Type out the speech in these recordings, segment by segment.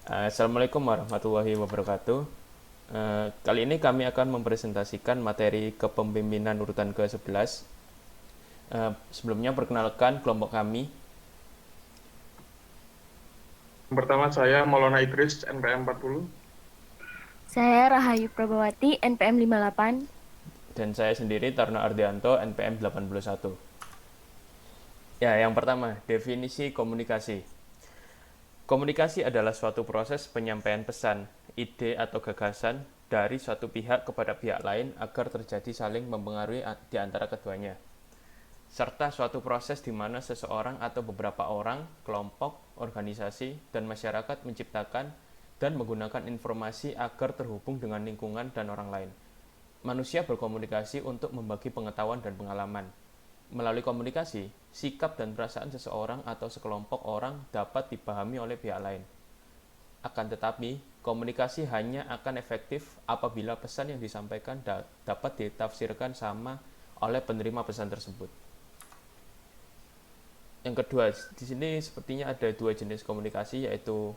Assalamualaikum warahmatullahi wabarakatuh. Kali ini kami akan mempresentasikan materi kepemimpinan urutan ke-11. Sebelumnya perkenalkan kelompok kami. Yang pertama saya Maulana Idris, NPM 40. Saya Rahayu Prabawati, NPM 58. Dan saya sendiri Tarno Ardianto, NPM 81. Ya, yang pertama, definisi komunikasi. Komunikasi adalah suatu proses penyampaian pesan, ide atau gagasan dari suatu pihak kepada pihak lain agar terjadi saling mempengaruhi di antara keduanya, serta suatu proses di mana seseorang atau beberapa orang, kelompok, organisasi, dan masyarakat menciptakan dan menggunakan informasi agar terhubung dengan lingkungan dan orang lain. Manusia berkomunikasi untuk membagi pengetahuan dan pengalaman. Melalui komunikasi, sikap dan perasaan seseorang atau sekelompok orang dapat dipahami oleh pihak lain. Akan tetapi, komunikasi hanya akan efektif apabila pesan yang disampaikan dapat ditafsirkan sama oleh penerima pesan tersebut. Yang kedua, di sini sepertinya ada dua jenis komunikasi, yaitu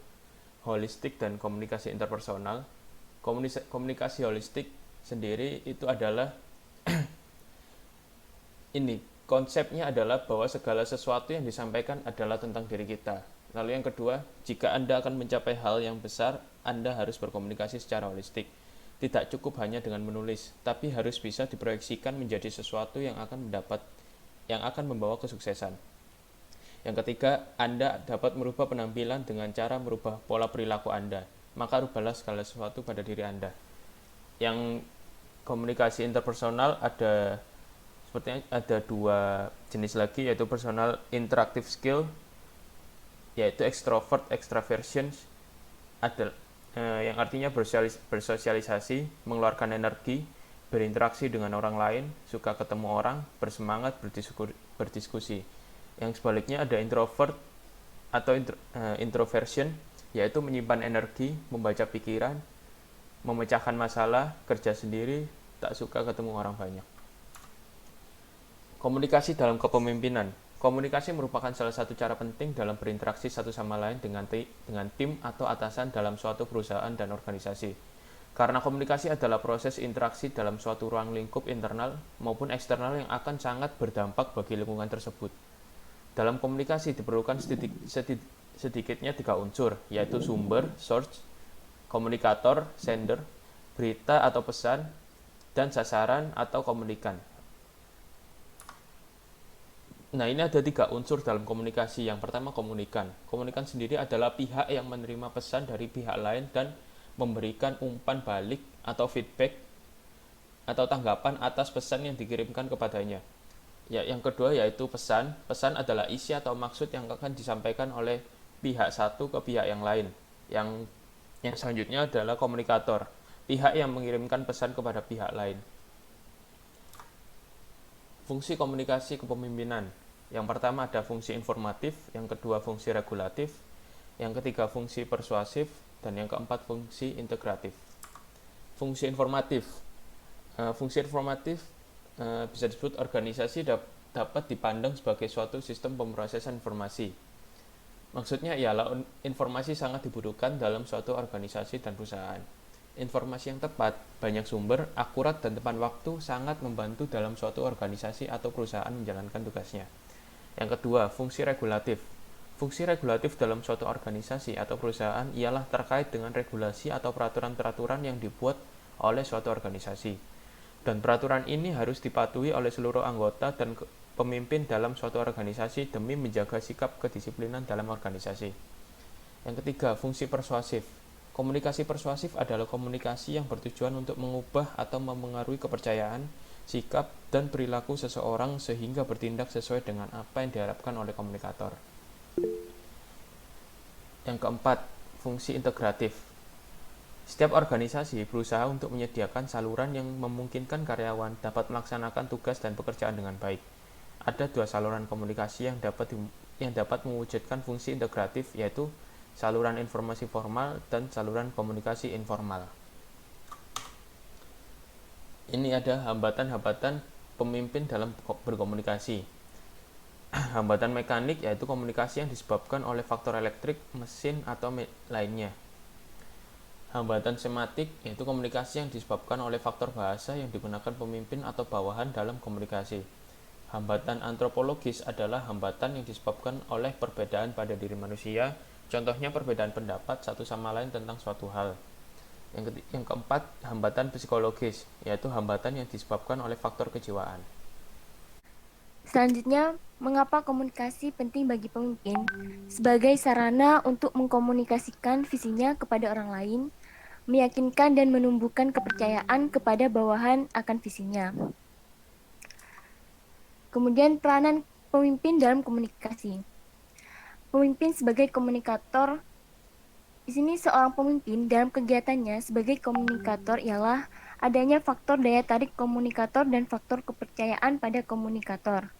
holistik dan komunikasi interpersonal. Komunikasi holistik sendiri itu adalah ini konsepnya adalah bahwa segala sesuatu yang disampaikan adalah tentang diri kita. Lalu yang kedua, jika Anda akan mencapai hal yang besar, Anda harus berkomunikasi secara holistik. Tidak cukup hanya dengan menulis, tapi harus bisa diproyeksikan menjadi sesuatu yang akan membawa kesuksesan. Yang ketiga, Anda dapat merubah penampilan dengan cara merubah pola perilaku Anda. Maka rubahlah segala sesuatu pada diri Anda. Yang komunikasi interpersonal sepertinya ada dua jenis lagi, yaitu personal interactive skill, yaitu extrovert extraversion, yang artinya bersosialisasi, mengeluarkan energi, berinteraksi dengan orang lain, suka ketemu orang, bersemangat berdiskusi. Yang sebaliknya ada introvert atau introversion, yaitu menyimpan energi, membaca pikiran, memecahkan masalah, kerja sendiri, tak suka ketemu orang banyak. Komunikasi dalam kepemimpinan. Komunikasi merupakan salah satu cara penting dalam berinteraksi satu sama lain dengan tim atau atasan dalam suatu perusahaan dan organisasi. Karena komunikasi adalah proses interaksi dalam suatu ruang lingkup internal maupun eksternal yang akan sangat berdampak bagi lingkungan tersebut. Dalam komunikasi diperlukan sedikitnya 3 unsur, yaitu sumber, source, komunikator, sender, berita atau pesan, dan sasaran atau komunikan. Nah, ini ada 3 unsur dalam komunikasi. Yang pertama, komunikan. Komunikan sendiri adalah pihak yang menerima pesan dari pihak lain dan memberikan umpan balik atau feedback atau tanggapan atas pesan yang dikirimkan kepadanya. Ya, yang kedua yaitu pesan. Pesan adalah isi atau maksud yang akan disampaikan oleh pihak satu ke pihak yang lain. Yang selanjutnya adalah komunikator, pihak yang mengirimkan pesan kepada pihak lain. Fungsi komunikasi kepemimpinan. Yang pertama ada fungsi informatif, yang kedua fungsi regulatif, yang ketiga fungsi persuasif, dan yang keempat fungsi integratif. Fungsi informatif. Fungsi informatif bisa disebut organisasi dapat dipandang sebagai suatu sistem pemrosesan informasi. Maksudnya ialah informasi sangat dibutuhkan dalam suatu organisasi dan perusahaan. Informasi yang tepat, banyak sumber, akurat, dan tepat waktu sangat membantu dalam suatu organisasi atau perusahaan menjalankan tugasnya. Yang kedua, fungsi regulatif. Fungsi regulatif dalam suatu organisasi atau perusahaan ialah terkait dengan regulasi atau peraturan-peraturan yang dibuat oleh suatu organisasi. Dan peraturan ini harus dipatuhi oleh seluruh anggota dan pemimpin dalam suatu organisasi demi menjaga sikap kedisiplinan dalam organisasi. Yang ketiga, fungsi persuasif. Komunikasi persuasif adalah komunikasi yang bertujuan untuk mengubah atau mempengaruhi kepercayaan, sikap, dan perilaku seseorang sehingga bertindak sesuai dengan apa yang diharapkan oleh komunikator. Yang keempat, fungsi integratif. Setiap organisasi berusaha untuk menyediakan saluran yang memungkinkan karyawan dapat melaksanakan tugas dan pekerjaan dengan baik. Ada 2 saluran komunikasi yang dapat mewujudkan fungsi integratif, yaitu saluran informasi formal dan saluran komunikasi informal. Ini ada hambatan-hambatan pemimpin dalam berkomunikasi. Hambatan mekanik yaitu komunikasi yang disebabkan oleh faktor elektrik, mesin, atau lainnya. Hambatan sematik yaitu komunikasi yang disebabkan oleh faktor bahasa yang digunakan pemimpin atau bawahan dalam komunikasi. Hambatan antropologis adalah hambatan yang disebabkan oleh perbedaan pada diri manusia, contohnya perbedaan pendapat satu sama lain tentang suatu hal. Yang keempat, hambatan psikologis, yaitu hambatan yang disebabkan oleh faktor kejiwaan. Selanjutnya, mengapa komunikasi penting bagi pemimpin? Sebagai sarana untuk mengkomunikasikan visinya kepada orang lain, meyakinkan dan menumbuhkan kepercayaan kepada bawahan akan visinya. Kemudian peranan pemimpin dalam komunikasi. Pemimpin sebagai komunikator. Di sini seorang pemimpin dalam kegiatannya sebagai komunikator ialah adanya faktor daya tarik komunikator dan faktor kepercayaan pada komunikator.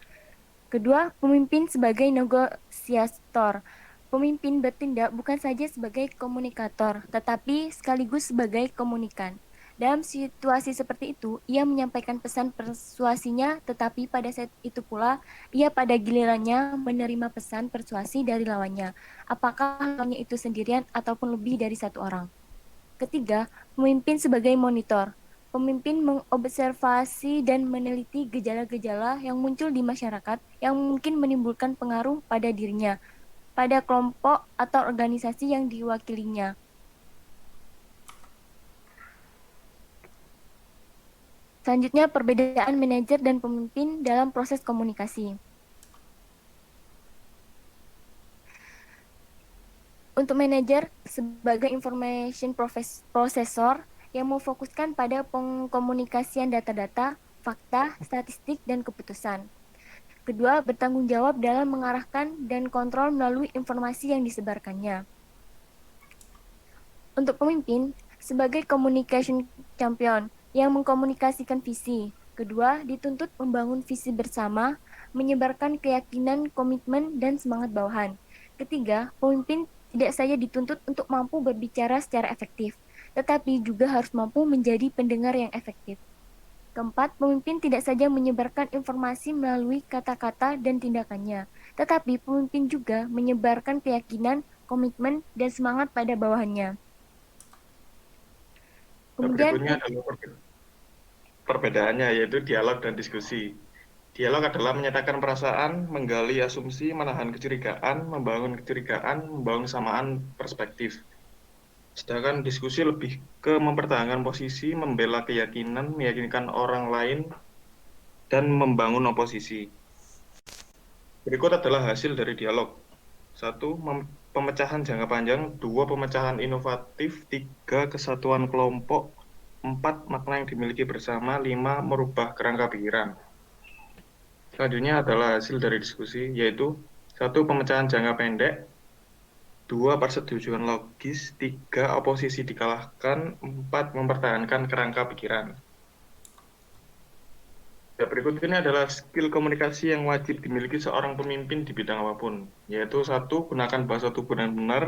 Kedua, pemimpin sebagai negosiator. Pemimpin bertindak bukan saja sebagai komunikator, tetapi sekaligus sebagai komunikan. Dalam situasi seperti itu, ia menyampaikan pesan persuasinya, tetapi pada saat itu pula, ia pada gilirannya menerima pesan persuasi dari lawannya, apakah lawannya itu sendirian ataupun lebih dari satu orang. Ketiga, pemimpin sebagai monitor. Pemimpin mengobservasi dan meneliti gejala-gejala yang muncul di masyarakat yang mungkin menimbulkan pengaruh pada dirinya, pada kelompok atau organisasi yang diwakilinya. Selanjutnya, perbedaan manajer dan pemimpin dalam proses komunikasi. Untuk manajer sebagai information processor yang memfokuskan pada pengkomunikasian data-data, fakta, statistik, dan keputusan. Kedua, bertanggung jawab dalam mengarahkan dan kontrol melalui informasi yang disebarkannya. Untuk pemimpin, sebagai communication champion yang mengkomunikasikan visi. Kedua, dituntut membangun visi bersama, menyebarkan keyakinan, komitmen, dan semangat bawahan. Ketiga, pemimpin tidak saja dituntut untuk mampu berbicara secara efektif, tetapi juga harus mampu menjadi pendengar yang efektif. Keempat, pemimpin tidak saja menyebarkan informasi melalui kata-kata dan tindakannya, tetapi pemimpin juga menyebarkan keyakinan, komitmen, dan semangat pada bawahannya. Kemudian, Berikutnya adalah perbedaannya, yaitu dialog dan diskusi. Dialog adalah menyatakan perasaan, menggali asumsi, menahan kecurigaan, membangun kesamaan perspektif. Sedangkan diskusi lebih ke mempertahankan posisi, membela keyakinan, meyakinkan orang lain, dan membangun oposisi. Berikut adalah hasil dari dialog. 1. Pemecahan jangka panjang. 2. Pemecahan inovatif. 3. Kesatuan kelompok. 4. Makna yang dimiliki bersama. 5. Merubah kerangka pikiran. Selanjutnya adalah hasil dari diskusi, yaitu 1. Pemecahan jangka pendek. 2. Persetujuan logis. 3. Oposisi dikalahkan. 4. Mempertahankan kerangka pikiran. Ya, berikut ini adalah skill komunikasi yang wajib dimiliki seorang pemimpin di bidang apapun, yaitu 1. Gunakan bahasa tubuh dengan benar.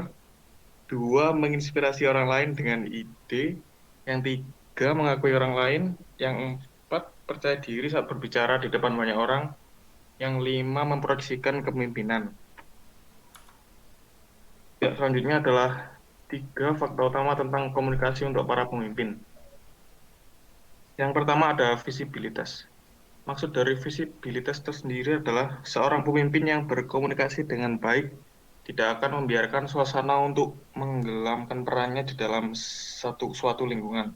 2. Menginspirasi orang lain dengan ide. Yang 3. Mengakui orang lain. Yang 4. Percaya diri saat berbicara di depan banyak orang. Yang 5. Memproyeksikan kepemimpinan. Ya, selanjutnya adalah 3 fakta utama tentang komunikasi untuk para pemimpin. Yang pertama ada visibilitas. Maksud dari visibilitas tersendiri adalah seorang pemimpin yang berkomunikasi dengan baik tidak akan membiarkan suasana untuk menggelamkan perannya di dalam suatu lingkungan.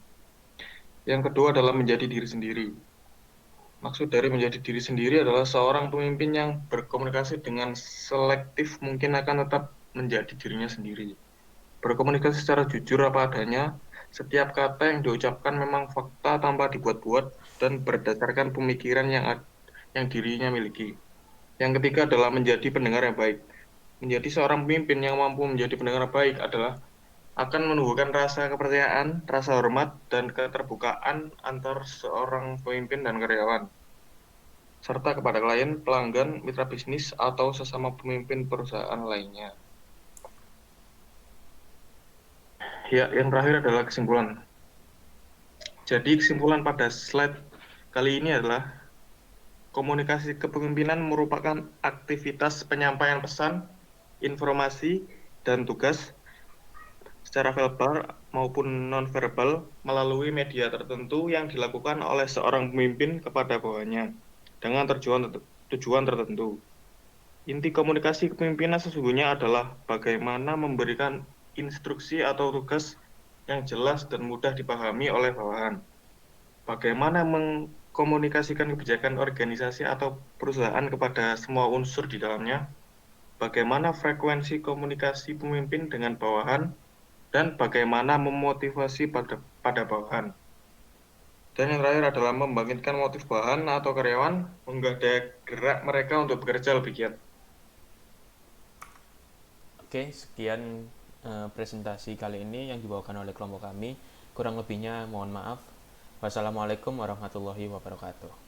Yang kedua adalah menjadi diri sendiri. Maksud dari menjadi diri sendiri adalah seorang pemimpin yang berkomunikasi dengan selektif mungkin akan tetap menjadi dirinya sendiri. Berkomunikasi secara jujur apa adanya, setiap kata yang diucapkan memang fakta tanpa dibuat-buat dan berdasarkan pemikiran yang dirinya miliki. Yang ketiga adalah menjadi pendengar yang baik. Menjadi seorang pemimpin yang mampu menjadi pendengar yang baik adalah akan menumbuhkan rasa kepercayaan, rasa hormat, dan keterbukaan antar seorang pemimpin dan karyawan, serta kepada klien, pelanggan, mitra bisnis, atau sesama pemimpin perusahaan lainnya. Ya, yang terakhir adalah kesimpulan. Jadi kesimpulan pada slide kali ini adalah komunikasi kepemimpinan merupakan aktivitas penyampaian pesan, informasi, dan tugas secara verbal maupun nonverbal melalui media tertentu yang dilakukan oleh seorang pemimpin kepada bawahannya dengan tujuan tertentu. Inti komunikasi kepemimpinan sesungguhnya adalah bagaimana memberikan instruksi atau tugas yang jelas dan mudah dipahami oleh bawahan. Bagaimana mengkomunikasikan kebijakan organisasi atau perusahaan kepada semua unsur di dalamnya, bagaimana frekuensi komunikasi pemimpin dengan bawahan, dan bagaimana memotivasi pada bawahan. Dan yang terakhir adalah membangkitkan motif bawahan atau karyawan, menggugah daya gerak mereka untuk bekerja lebih giat. Oke, sekian presentasi kali ini yang dibawakan oleh kelompok kami. Kurang lebihnya mohon maaf. Wassalamualaikum warahmatullahi wabarakatuh.